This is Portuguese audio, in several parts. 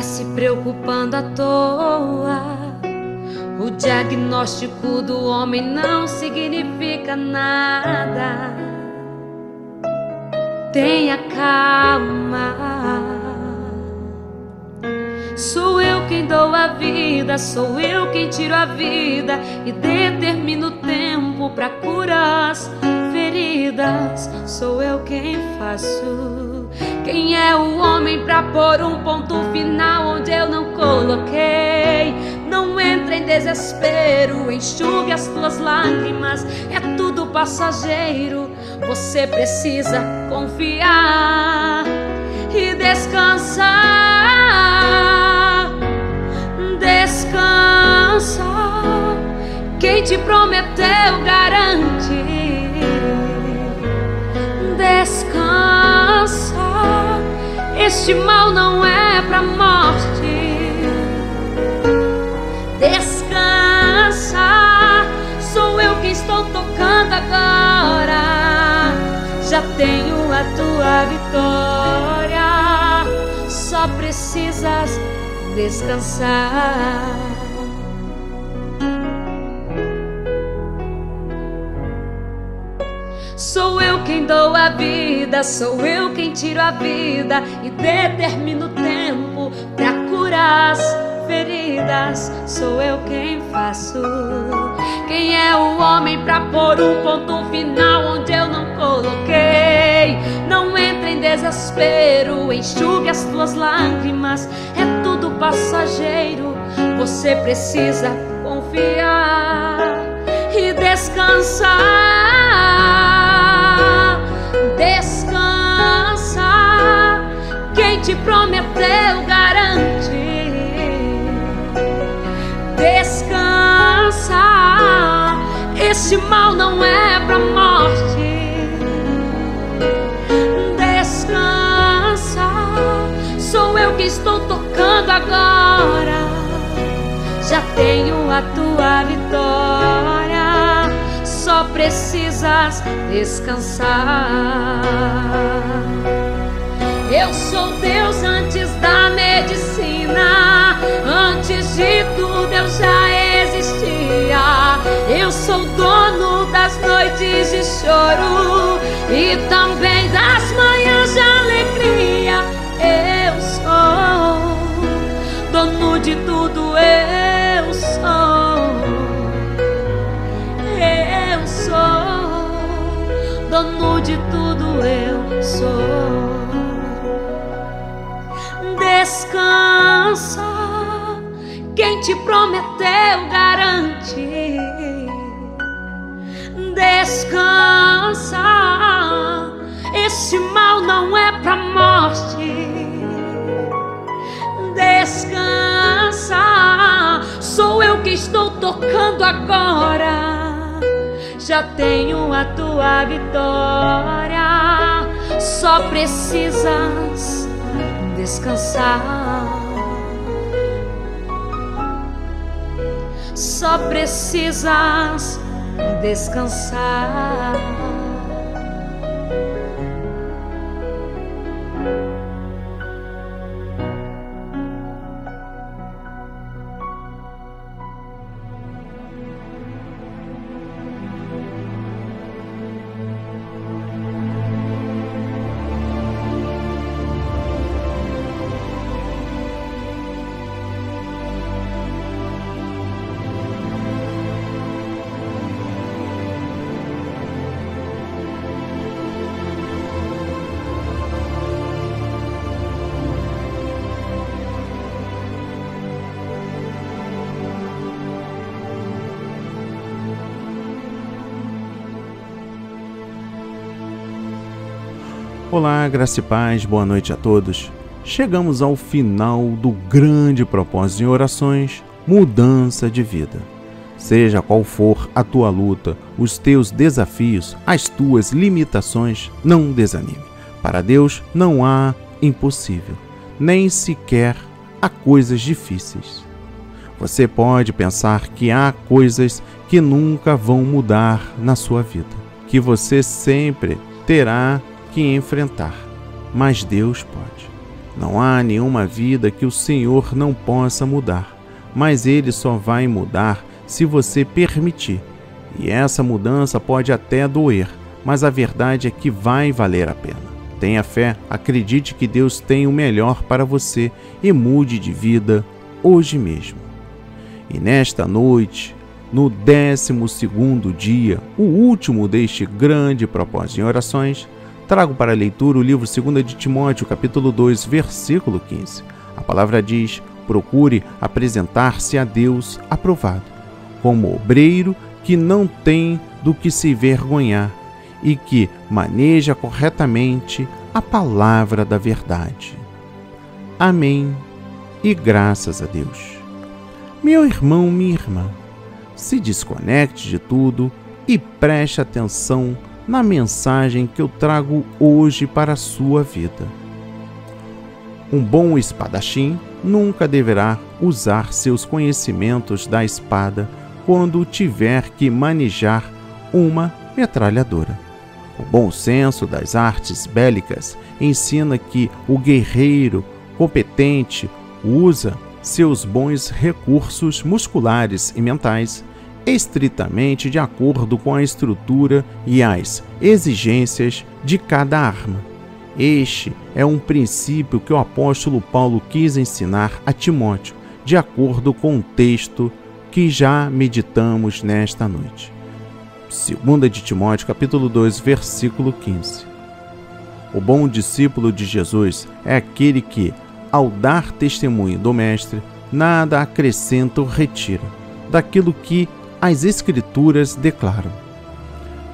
se preocupando à toa. O diagnóstico do homem não significa nada. Tenha calma. Sou eu quem dou a vida, sou eu quem tiro a vida e determino o tempo pra curar as feridas. Sou eu quem faço. Quem é o homem pra pôr um ponto final onde eu não coloquei? Não entre em desespero, enxugue as tuas lágrimas, é tudo passageiro. Você precisa confiar e descansar. Descansa, quem te prometeu garante. Descansa, este mal não é pra morte. Descansa, sou eu que estou tocando agora. Já tenho a tua vitória, só precisas descansar. Sou eu quem dou a vida, sou eu quem tiro a vida e determino o tempo pra curar as feridas. Sou eu quem faço. Quem é o homem pra pôr um ponto final onde eu não coloquei? Não entre em desespero, enxugue as tuas lágrimas, é tudo passageiro. Você precisa confiar e descansar. Descansa, quem te prometeu garante. Descansa, esse mal não é pra morte. Descansa, sou eu que estou tocando agora. Já tenho a tua vitória, só precisas descansar. Eu sou Deus antes da medicina, antes de tudo eu já existia. Eu sou dono das noites de choro e também das manhãs de alegria. Eu sou dono de tudo, eu sou. Eu sou dono de tudo, eu sou. Descansa, quem te prometeu garante. Descansa, esse mal não é pra morte. Descansa, sou eu que estou tocando agora. Já tenho a tua vitória, só precisas descansar. Só precisas descansar. Olá, graça e paz, boa noite a todos. Chegamos ao final do grande propósito em orações, mudança de vida. Seja qual for a tua luta, os teus desafios, as tuas limitações, não desanime. Para Deus não há impossível, nem sequer há coisas difíceis. Você pode pensar que há coisas que nunca vão mudar na sua vida, que você sempre terá que enfrentar, mas Deus pode. Não há nenhuma vida que o Senhor não possa mudar, mas Ele só vai mudar se você permitir. E essa mudança pode até doer, mas a verdade é que vai valer a pena. Tenha fé, acredite que Deus tem o melhor para você e mude de vida hoje mesmo. E nesta noite, no 12º dia, o último deste grande propósito em orações, trago para leitura o livro 2 de Timóteo, capítulo 2, versículo 15. A palavra diz: procure apresentar-se a Deus aprovado, como obreiro que não tem do que se envergonhar e que maneja corretamente a palavra da verdade. Amém e graças a Deus. Meu irmão, minha irmã, se desconecte de tudo e preste atenção na mensagem que eu trago hoje para a sua vida. Um bom espadachim nunca deverá usar seus conhecimentos da espada quando tiver que manejar uma metralhadora. O bom senso das artes bélicas ensina que o guerreiro competente usa seus bons recursos musculares e mentais estritamente de acordo com a estrutura e as exigências de cada arma. Este é um princípio que o apóstolo Paulo quis ensinar a Timóteo, de acordo com o texto que já meditamos nesta noite. 2 de Timóteo, capítulo 2, versículo 15. O bom discípulo de Jesus é aquele que, ao dar testemunho do Mestre, nada acrescenta ou retira daquilo que as Escrituras declaram.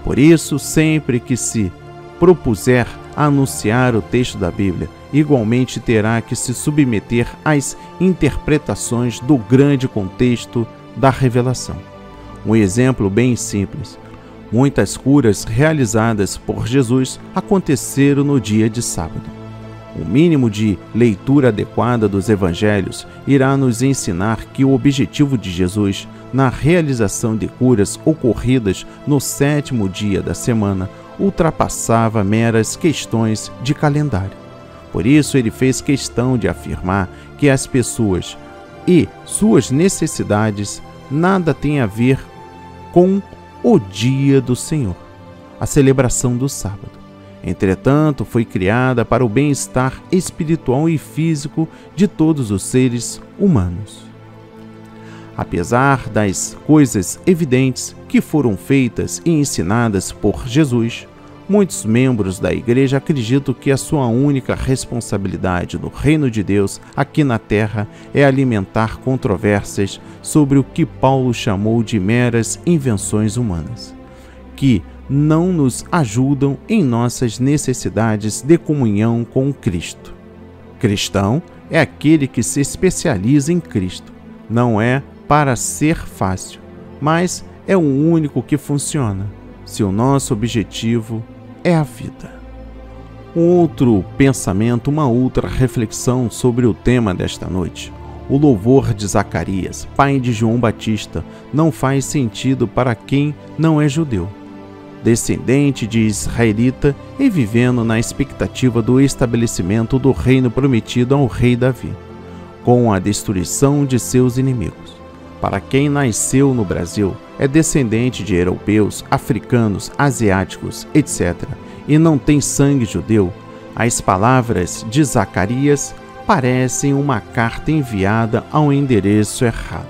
Por isso, sempre que se propuser a anunciar o texto da Bíblia, igualmente terá que se submeter às interpretações do grande contexto da revelação. Um exemplo bem simples: muitas curas realizadas por Jesus aconteceram no dia de sábado. O mínimo de leitura adequada dos evangelhos irá nos ensinar que o objetivo de Jesus na realização de curas ocorridas no 7º dia da semana ultrapassava meras questões de calendário. Por isso, ele fez questão de afirmar que as pessoas e suas necessidades nada têm a ver com o dia do Senhor, a celebração do sábado. Entretanto, foi criada para o bem-estar espiritual e físico de todos os seres humanos. Apesar das coisas evidentes que foram feitas e ensinadas por Jesus, muitos membros da Igreja acreditam que a sua única responsabilidade no reino de Deus aqui na Terra é alimentar controvérsias sobre o que Paulo chamou de meras invenções humanas, que não nos ajudam em nossas necessidades de comunhão com Cristo. Cristão é aquele que se especializa em Cristo. Não é para ser fácil, mas é o único que funciona, se o nosso objetivo é a vida. Um outro pensamento, uma outra reflexão sobre o tema desta noite. O louvor de Zacarias, pai de João Batista, não faz sentido para quem não é judeu, descendente de israelita e vivendo na expectativa do estabelecimento do reino prometido ao rei Davi, com a destruição de seus inimigos. Para quem nasceu no Brasil, é descendente de europeus, africanos, asiáticos, etc., e não tem sangue judeu, as palavras de Zacarias parecem uma carta enviada ao endereço errado.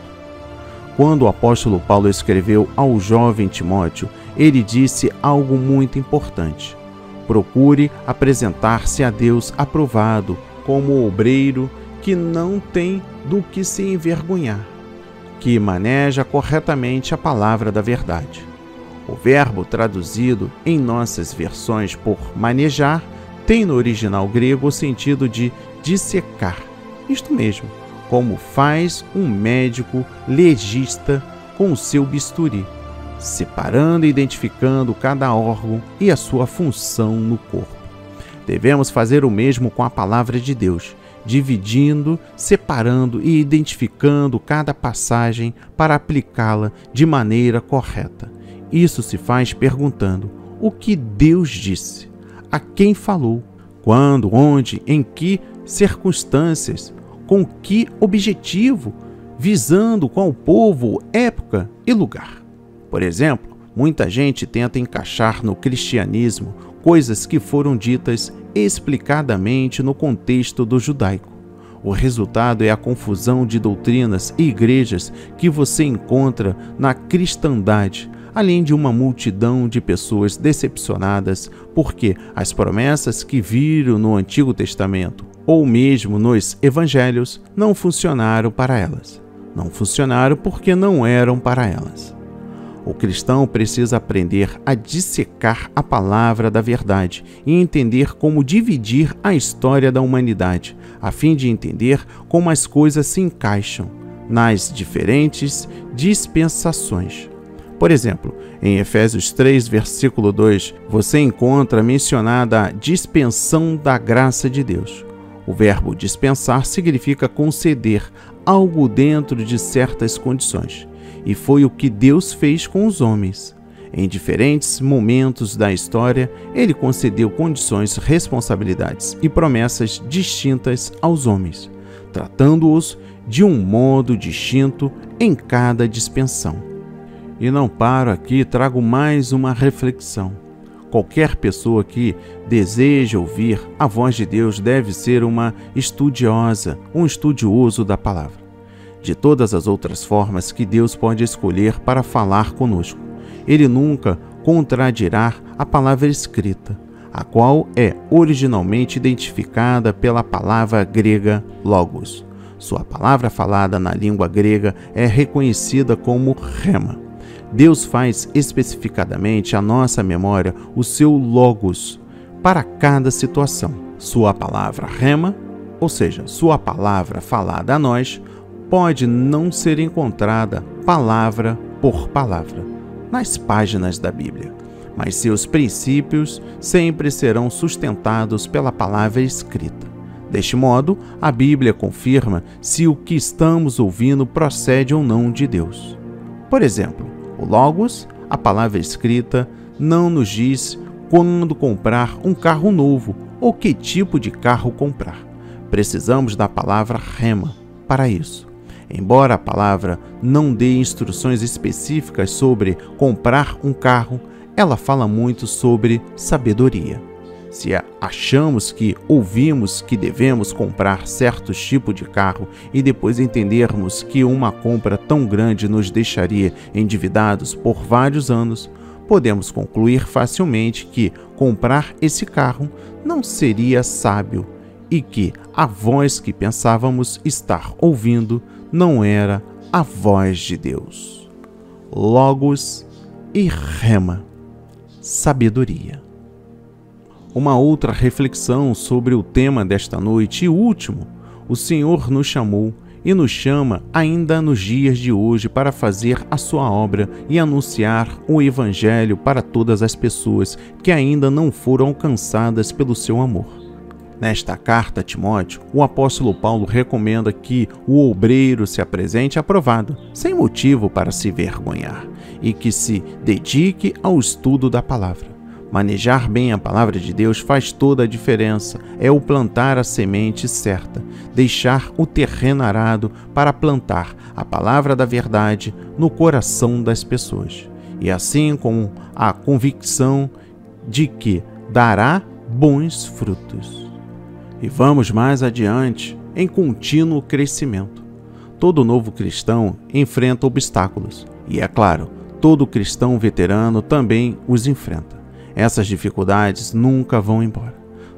Quando o apóstolo Paulo escreveu ao jovem Timóteo, ele disse algo muito importante: procure apresentar-se a Deus aprovado, como obreiro que não tem do que se envergonhar, que maneja corretamente a palavra da verdade. O verbo traduzido em nossas versões por manejar tem no original grego o sentido de dissecar, isto mesmo, como faz um médico legista com o seu bisturi, separando e identificando cada órgão e a sua função no corpo. Devemos fazer o mesmo com a palavra de Deus, dividindo, separando e identificando cada passagem para aplicá-la de maneira correta. Isso se faz perguntando o que Deus disse, a quem falou, quando, onde, em que circunstâncias, com que objetivo, visando qual povo, época e lugar. Por exemplo, muita gente tenta encaixar no cristianismo coisas que foram ditas explicadamente no contexto do judaico. O resultado é a confusão de doutrinas e igrejas que você encontra na cristandade, além de uma multidão de pessoas decepcionadas porque as promessas que viram no Antigo Testamento ou mesmo nos Evangelhos não funcionaram para elas. Não funcionaram porque não eram para elas. O cristão precisa aprender a dissecar a palavra da verdade e entender como dividir a história da humanidade, a fim de entender como as coisas se encaixam nas diferentes dispensações. Por exemplo, em Efésios 3, versículo 2, você encontra mencionada a dispensão da graça de Deus. O verbo dispensar significa conceder algo dentro de certas condições. E foi o que Deus fez com os homens. Em diferentes momentos da história, Ele concedeu condições, responsabilidades e promessas distintas aos homens, tratando-os de um modo distinto em cada dispensão. E não paro aqui, trago mais uma reflexão. Qualquer pessoa que deseja ouvir a voz de Deus deve ser uma estudiosa, um estudioso da palavra. De todas as outras formas que Deus pode escolher para falar conosco, Ele nunca contradirá a palavra escrita, a qual é originalmente identificada pela palavra grega logos. Sua palavra falada na língua grega é reconhecida como rema. Deus faz especificadamente à nossa memória o seu logos para cada situação. Sua palavra rema, ou seja, sua palavra falada a nós, pode não ser encontrada palavra por palavra nas páginas da Bíblia, mas seus princípios sempre serão sustentados pela palavra escrita. Deste modo, a Bíblia confirma se o que estamos ouvindo procede ou não de Deus. Por exemplo, o Logos, a palavra escrita, não nos diz quando comprar um carro novo ou que tipo de carro comprar. Precisamos da palavra rema para isso. Embora a palavra não dê instruções específicas sobre comprar um carro, ela fala muito sobre sabedoria. Se achamos que ouvimos que devemos comprar certo tipo de carro e depois entendermos que uma compra tão grande nos deixaria endividados por vários anos, podemos concluir facilmente que comprar esse carro não seria sábio e que a voz que pensávamos estar ouvindo não era a voz de Deus. Logos e rema, sabedoria. Uma outra reflexão sobre o tema desta noite e último, o Senhor nos chamou e nos chama ainda nos dias de hoje para fazer a sua obra e anunciar o Evangelho para todas as pessoas que ainda não foram alcançadas pelo seu amor. Nesta carta a Timóteo, o apóstolo Paulo recomenda que o obreiro se apresente aprovado, sem motivo para se vergonhar, e que se dedique ao estudo da palavra. Manejar bem a palavra de Deus faz toda a diferença. É o plantar a semente certa, deixar o terreno arado para plantar a palavra da verdade no coração das pessoas. E assim com a convicção de que dará bons frutos. E vamos mais adiante, em contínuo crescimento. Todo novo cristão enfrenta obstáculos. E é claro, todo cristão veterano também os enfrenta. Essas dificuldades nunca vão embora.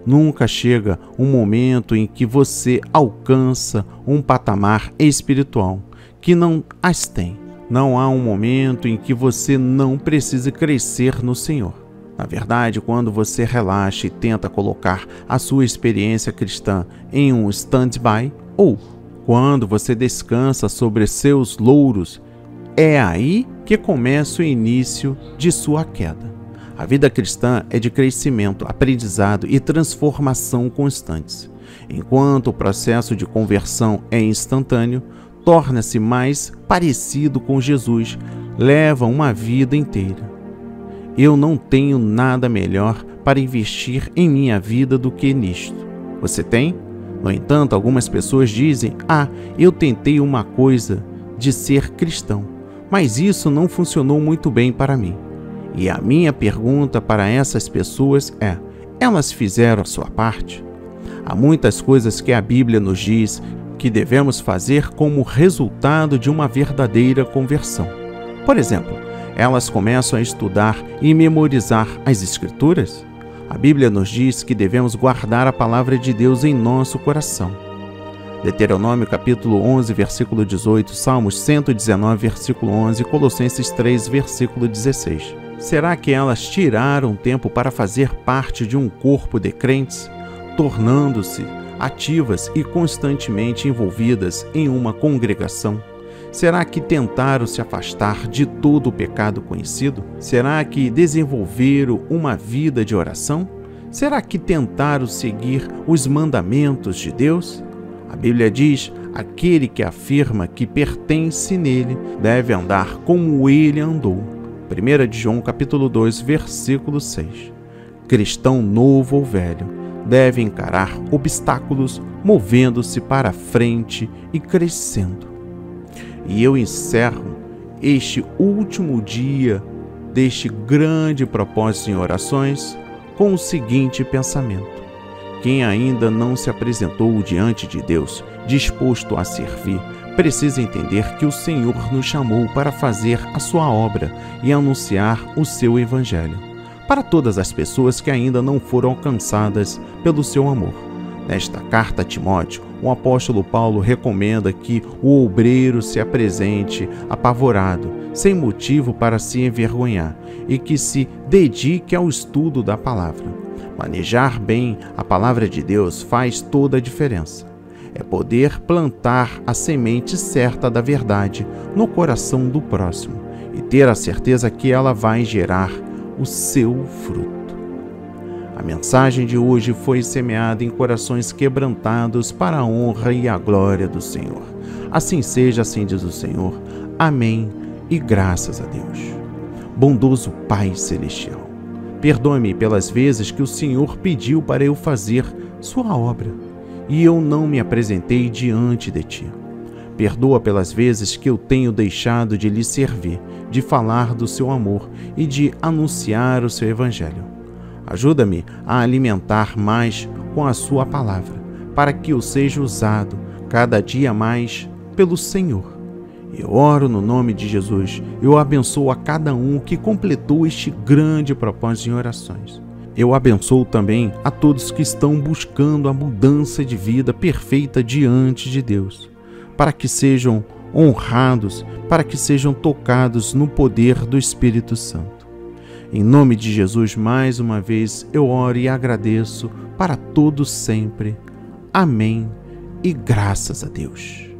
Nunca chega um momento em que você alcança um patamar espiritual que não as tem. Não há um momento em que você não precise crescer no Senhor. Na verdade, quando você relaxa e tenta colocar a sua experiência cristã em um stand-by, ou quando você descansa sobre seus louros, é aí que começa o início de sua queda. A vida cristã é de crescimento, aprendizado e transformação constantes. Enquanto o processo de conversão é instantâneo, torna-se mais parecido com Jesus, leva uma vida inteira. Eu não tenho nada melhor para investir em minha vida do que nisto. Você tem? No entanto, algumas pessoas dizem: eu tentei uma coisa de ser cristão, mas isso não funcionou muito bem para mim. E a minha pergunta para essas pessoas é: elas fizeram a sua parte? Há muitas coisas que a Bíblia nos diz que devemos fazer como resultado de uma verdadeira conversão. Por exemplo, elas começam a estudar e memorizar as Escrituras. A Bíblia nos diz que devemos guardar a palavra de Deus em nosso coração. Deuteronômio capítulo 11, versículo 18, Salmos 119, versículo 11, Colossenses 3, versículo 16. Será que elas tiraram tempo para fazer parte de um corpo de crentes, tornando-se ativas e constantemente envolvidas em uma congregação? Será que tentaram se afastar de todo o pecado conhecido? Será que desenvolveram uma vida de oração? Será que tentaram seguir os mandamentos de Deus? A Bíblia diz: aquele que afirma que pertence nele deve andar como ele andou. 1 João capítulo 2, versículo 6. Cristão novo ou velho deve encarar obstáculos, movendo-se para frente e crescendo. E eu encerro este último dia deste grande propósito em orações com o seguinte pensamento: quem ainda não se apresentou diante de Deus disposto a servir, precisa entender que o Senhor nos chamou para fazer a sua obra e anunciar o seu evangelho para todas as pessoas que ainda não foram alcançadas pelo seu amor. Nesta carta a Timóteo, o apóstolo Paulo recomenda que o obreiro se apresente apavorado, sem motivo para se envergonhar, e que se dedique ao estudo da palavra. Manejar bem a palavra de Deus faz toda a diferença. É poder plantar a semente certa da verdade no coração do próximo e ter a certeza que ela vai gerar o seu fruto. A mensagem de hoje foi semeada em corações quebrantados para a honra e a glória do Senhor. Assim seja, assim diz o Senhor. Amém e graças a Deus. Bondoso Pai Celestial, perdoe-me pelas vezes que o Senhor pediu para eu fazer sua obra e eu não me apresentei diante de Ti. Perdoa pelas vezes que eu tenho deixado de lhe servir, de falar do seu amor e de anunciar o seu evangelho. Ajuda-me a alimentar mais com a sua palavra, para que eu seja usado cada dia mais pelo Senhor. Eu oro no nome de Jesus. Eu abençoo a cada um que completou este grande propósito em orações. Eu abençoo também a todos que estão buscando a mudança de vida perfeita diante de Deus, para que sejam honrados, para que sejam tocados no poder do Espírito Santo. Em nome de Jesus, mais uma vez, eu oro e agradeço para todos sempre. Amém e graças a Deus.